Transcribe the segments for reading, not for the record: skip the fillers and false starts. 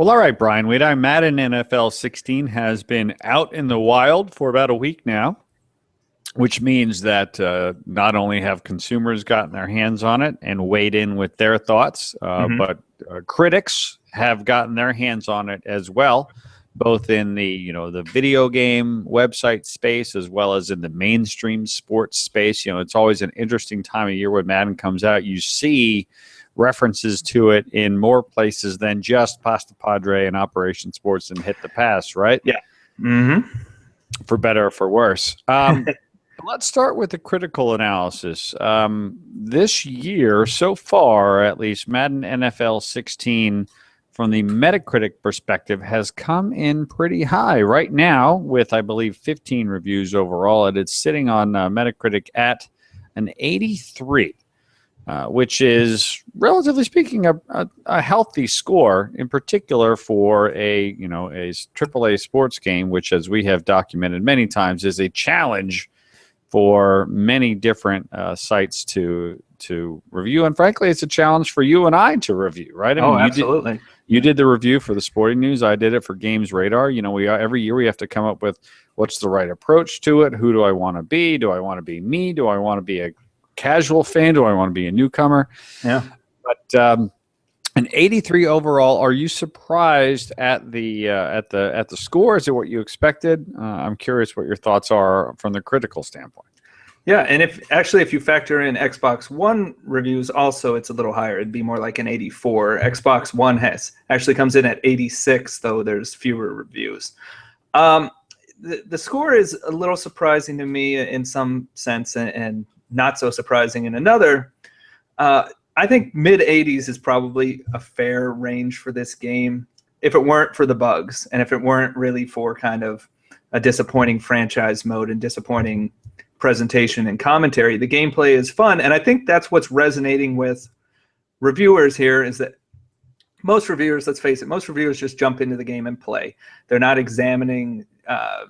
Well, all right, Brian. Madden NFL 16 has been out in the wild for about a week now, which means that not only have consumers gotten their hands on it and weighed in with their thoughts, but critics have gotten their hands on it as well, both in the video game website space as well as in the mainstream sports space. It's always an interesting time of year when Madden comes out. You see references to it in more places than just Pasta Padre and Operation Sports and Hit the Pass, right? Yeah. Mm-hmm. For better or for worse. Let's start with the critical analysis. This year, so far, at least, Madden NFL 16, from the Metacritic perspective, has come in pretty high. Right now, with, I believe, 15 reviews overall, it's sitting on Metacritic at an 83. Which is, relatively speaking, a healthy score, in particular for a AAA sports game, which, as we have documented many times, is a challenge for many different sites to review, and frankly, it's a challenge for you and I to review, right? I mean, absolutely. You did the review for the Sporting News. I did it for Games Radar. Every year we have to come up with what's the right approach to it. Who do I want to be? Do I want to be me? Do I want to be a casual fan? Do I want to be a newcomer? Yeah. But an 83 overall. Are you surprised at the score? Is it what you expected? I'm curious what your thoughts are from the critical standpoint. Yeah, and if you factor in Xbox One reviews, also it's a little higher. It'd be more like an 84. Xbox One actually comes in at 86, though there's fewer reviews. The score is a little surprising to me in some sense, and not so surprising in another. I think mid-80s is probably a fair range for this game if it weren't for the bugs and if it weren't really for kind of a disappointing franchise mode and disappointing presentation and commentary. The gameplay is fun, and I think that's what's resonating with reviewers here, is that most reviewers, let's face it, most reviewers just jump into the game and play. They're not examining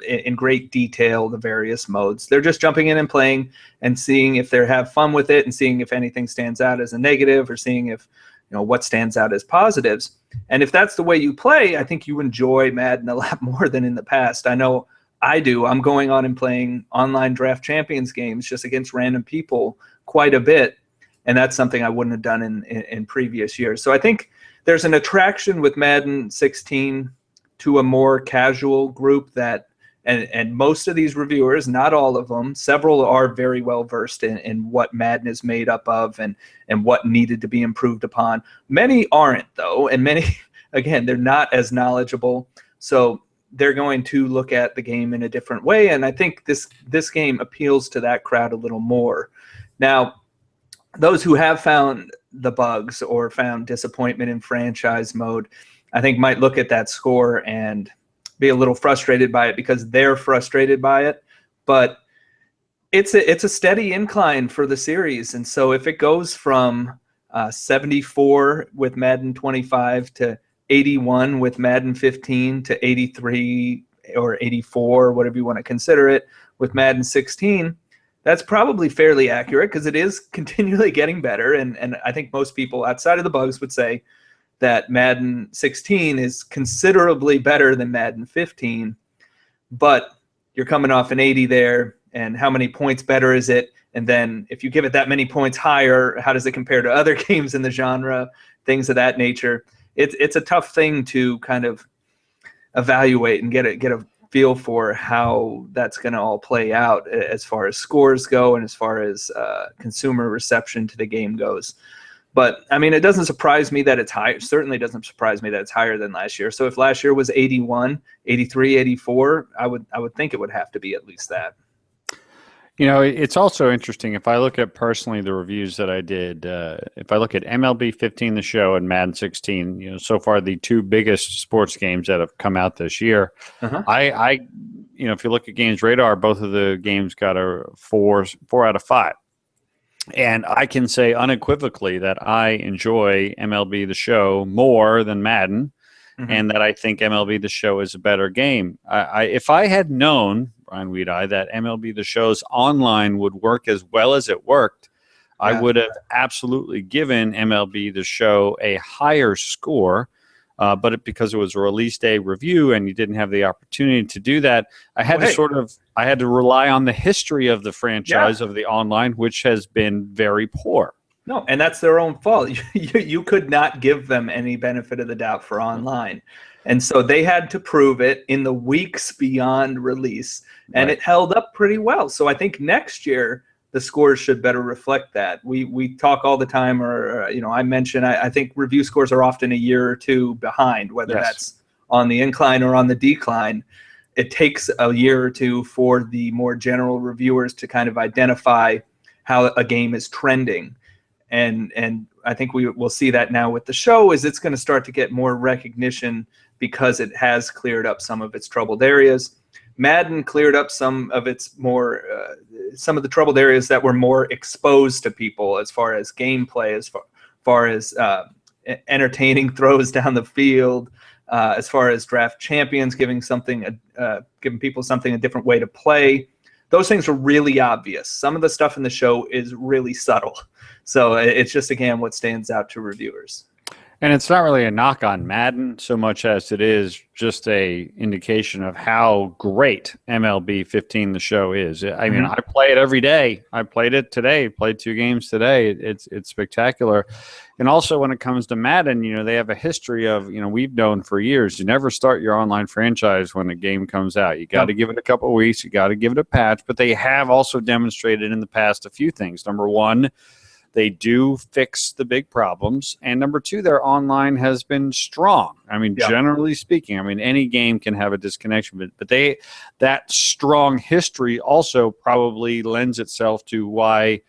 in great detail the various modes. They're just jumping in and playing and seeing if they have fun with it and seeing if anything stands out as a negative or seeing if what stands out as positives. And if that's the way you play, I think you enjoy Madden a lot more than in the past. I know I do. I'm going on and playing online Draft Champions games just against random people quite a bit, and that's something I wouldn't have done in previous years. So I think there's an attraction with Madden 16 to a more casual group that, and most of these reviewers, not all of them, several are very well versed in what Madden is made up of and what needed to be improved upon. Many aren't, though, and many, again, they're not as knowledgeable. So they're going to look at the game in a different way, and I think this game appeals to that crowd a little more. Now, those who have found the bugs or found disappointment in franchise mode, I think might look at that score and be a little frustrated by it because they're frustrated by it. But it's a steady incline for the series, and so if it goes from 74 with Madden 25 to 81 with Madden 15 to 83 or 84, whatever you want to consider it, with Madden 16, that's probably fairly accurate because it is continually getting better. And I think most people outside of the bugs would say that Madden 16 is considerably better than Madden 15. But you're coming off an 80 there, and how many points better is it? And then if you give it that many points higher, how does it compare to other games in the genre, things of that nature? It's a tough thing to kind of evaluate and get a feel for how that's going to all play out as far as scores go and as far as consumer reception to the game goes. But, I mean, it doesn't surprise me that it's high. It certainly doesn't surprise me that it's higher than last year. So if last year was 81, 83, 84, I would think it would have to be at least that. It's also interesting if I look at personally the reviews that I did. If I look at MLB 15, The Show, and Madden 16, so far the two biggest sports games that have come out this year. I if you look at Games Radar, both of the games got a 4 out of 5. And I can say unequivocally that I enjoy MLB The Show more than Madden, and that I think MLB The Show is a better game. If I had known, Brian Weedeye, that MLB The Show's online would work as well as it worked, I would have absolutely given MLB The Show a higher score. but because it was a release day review and you didn't have the opportunity to do that, I had I had to rely on the history of the franchise of the online, which has been very poor. No, and that's their own fault. You could not give them any benefit of the doubt for online. And so they had to prove it in the weeks beyond release, and it held up pretty well. So I think next year the scores should better reflect that. We talk all the time, or I mention I think review scores are often a year or two behind, whether that's on the incline or on the decline. It takes a year or two for the more general reviewers to kind of identify how a game is trending. And I think we will see that now with the show, is it's going to start to get more recognition because it has cleared up some of its troubled areas. Madden cleared up some of its some of the troubled areas that were more exposed to people as far as gameplay, as far as entertaining throws down the field, as far as draft champions, giving people something, a different way to play. Those things are really obvious. Some of the stuff in the show is really subtle. So it's just, again, what stands out to reviewers. And it's not really a knock on Madden so much as it is just a indication of how great MLB 15 The Show is. I mean, I play it every day. I played it today, played 2 games today. It's spectacular. And also when it comes to Madden, they have a history of, we've known for years, you never start your online franchise when a game comes out. You got to give it a couple of weeks. You got to give it a patch. But they have also demonstrated in the past a few things. Number one, they do fix the big problems. And number 2, their online has been strong. I mean, generally speaking, any game can have a disconnection, but that strong history also probably lends itself to why,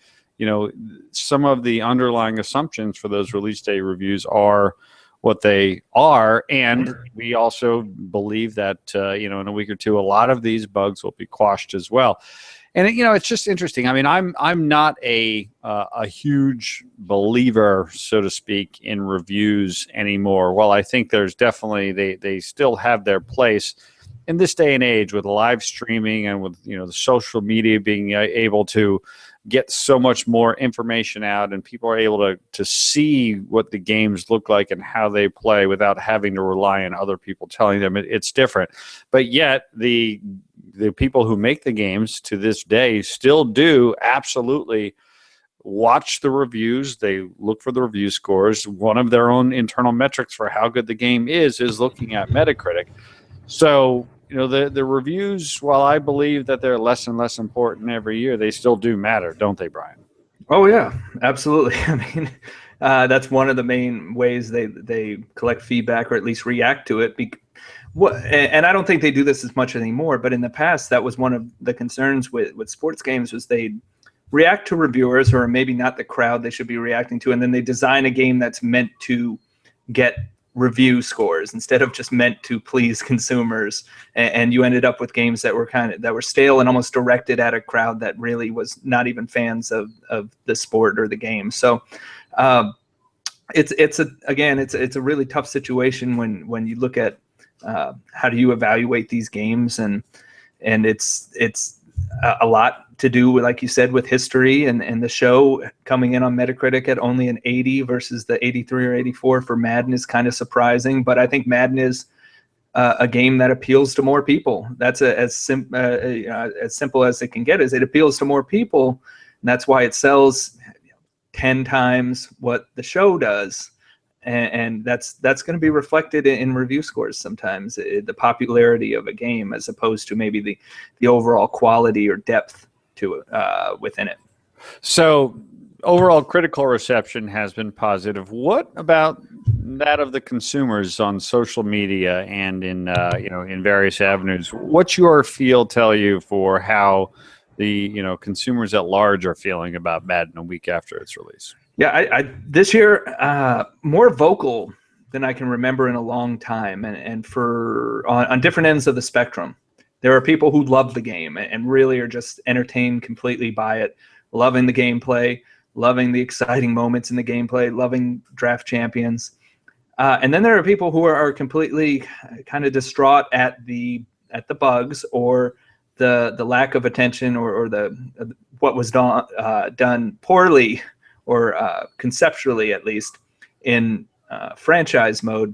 some of the underlying assumptions for those release day reviews are what they are. And we also believe that, in a week or two, a lot of these bugs will be quashed as well. And it's just interesting. I mean, I'm not a huge believer, so to speak, in reviews anymore. Well, I think there's definitely they still have their place in this day and age with live streaming and with the social media being able to get so much more information out, and people are able to see what the games look like and how they play without having to rely on other people telling them it's different. But yet the people who make the games to this day still do absolutely watch the reviews. They look for the review scores. One of their own internal metrics for how good the game is looking at Metacritic. So, the reviews, while I believe that they're less and less important every year, they still do matter, don't they, Brian? Oh, yeah, absolutely. I mean, that's one of the main ways they collect feedback, or at least react to it. And I don't think they do this as much anymore, but in the past, that was one of the concerns with sports games, was they react to reviewers who are maybe not the crowd they should be reacting to, and then they design a game that's meant to get review scores instead of just meant to please consumers. And you ended up with games that were stale and almost directed at a crowd that really was not even fans of the sport or the game. So it's a really tough situation when you look at how do you evaluate these games, and it's a lot to do with, like you said, with history, and the show coming in on Metacritic at only an 80 versus the 83 or 84 for Madden is kind of surprising. But I think Madden is a game that appeals to more people. That's as simple as it can get. Is it appeals to more people, and that's why it sells 10 times what the show does. And that's going to be reflected in review scores sometimes, the popularity of a game as opposed to maybe the overall quality or depth to within it. So overall critical reception has been positive. What about that of the consumers on social media and in various avenues? What's your feel tell you for how the consumers at large are feeling about Madden a week after its release? Yeah, I this year more vocal than I can remember in a long time, and for on different ends of the spectrum. There are people who love the game and really are just entertained completely by it, loving the gameplay, loving the exciting moments in the gameplay, loving draft champions. And then there are people who are completely kind of distraught at the bugs or the lack of attention or what was done poorly or conceptually, at least, in franchise mode.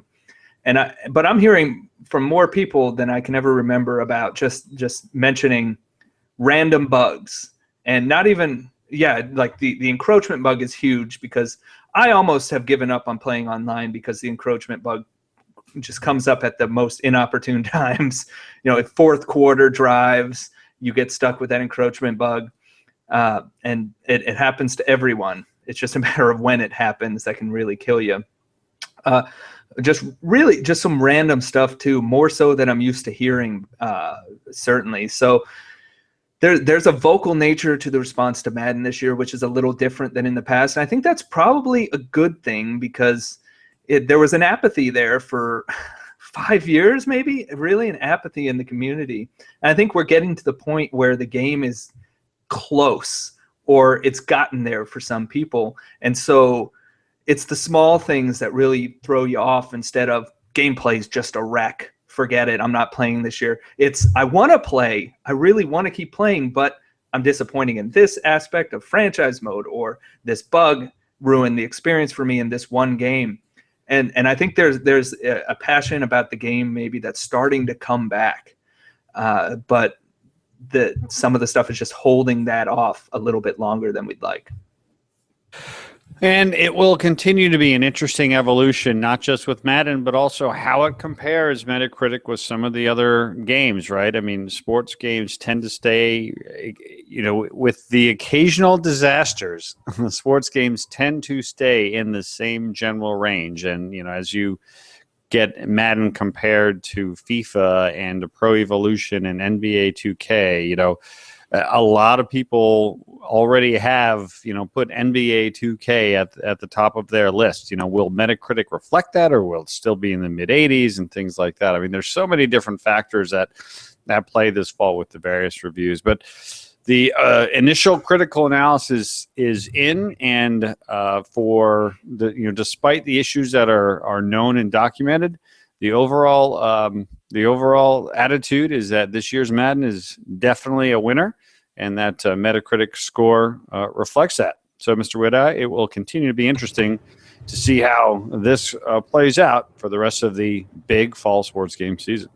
But I'm hearing from more people than I can ever remember about just mentioning random bugs, and not even, like the encroachment bug is huge, because I almost have given up on playing online because the encroachment bug just comes up at the most inopportune times. At fourth quarter drives, you get stuck with that encroachment bug, and it happens to everyone. It's just a matter of when it happens that can really kill you. Just some random stuff too, more so than I'm used to hearing, certainly. So there's a vocal nature to the response to Madden this year, which is a little different than in the past. And I think that's probably a good thing, because there was an apathy there for 5 years, maybe, really an apathy in the community. And I think we're getting to the point where the game is close, or it's gotten there for some people. And so it's the small things that really throw you off, instead of gameplay's just a wreck. Forget it. I'm not playing this year. It's, I want to play. I really want to keep playing, but I'm disappointing in this aspect of franchise mode, or this bug ruined the experience for me in this one game. And I think there's a passion about the game maybe that's starting to come back, but some of the stuff is just holding that off a little bit longer than we'd like. And it will continue to be an interesting evolution, not just with Madden, but also how it compares Metacritic with some of the other games, right? I mean, sports games tend to stay, with the occasional disasters, the sports games tend to stay in the same general range. And, as you get Madden compared to FIFA and Pro Evolution and NBA 2K, a lot of people already have, put NBA 2K at the top of their list. Will Metacritic reflect that, or will it still be in the mid 80s and things like that? I mean, there's so many different factors that play this fall with the various reviews. But the initial critical analysis is in, and for the, despite the issues that are known and documented, the overall attitude is that this year's Madden is definitely a winner, and that Metacritic score reflects that. So, Mr. Witta, it will continue to be interesting to see how this plays out for the rest of the big fall sports game season.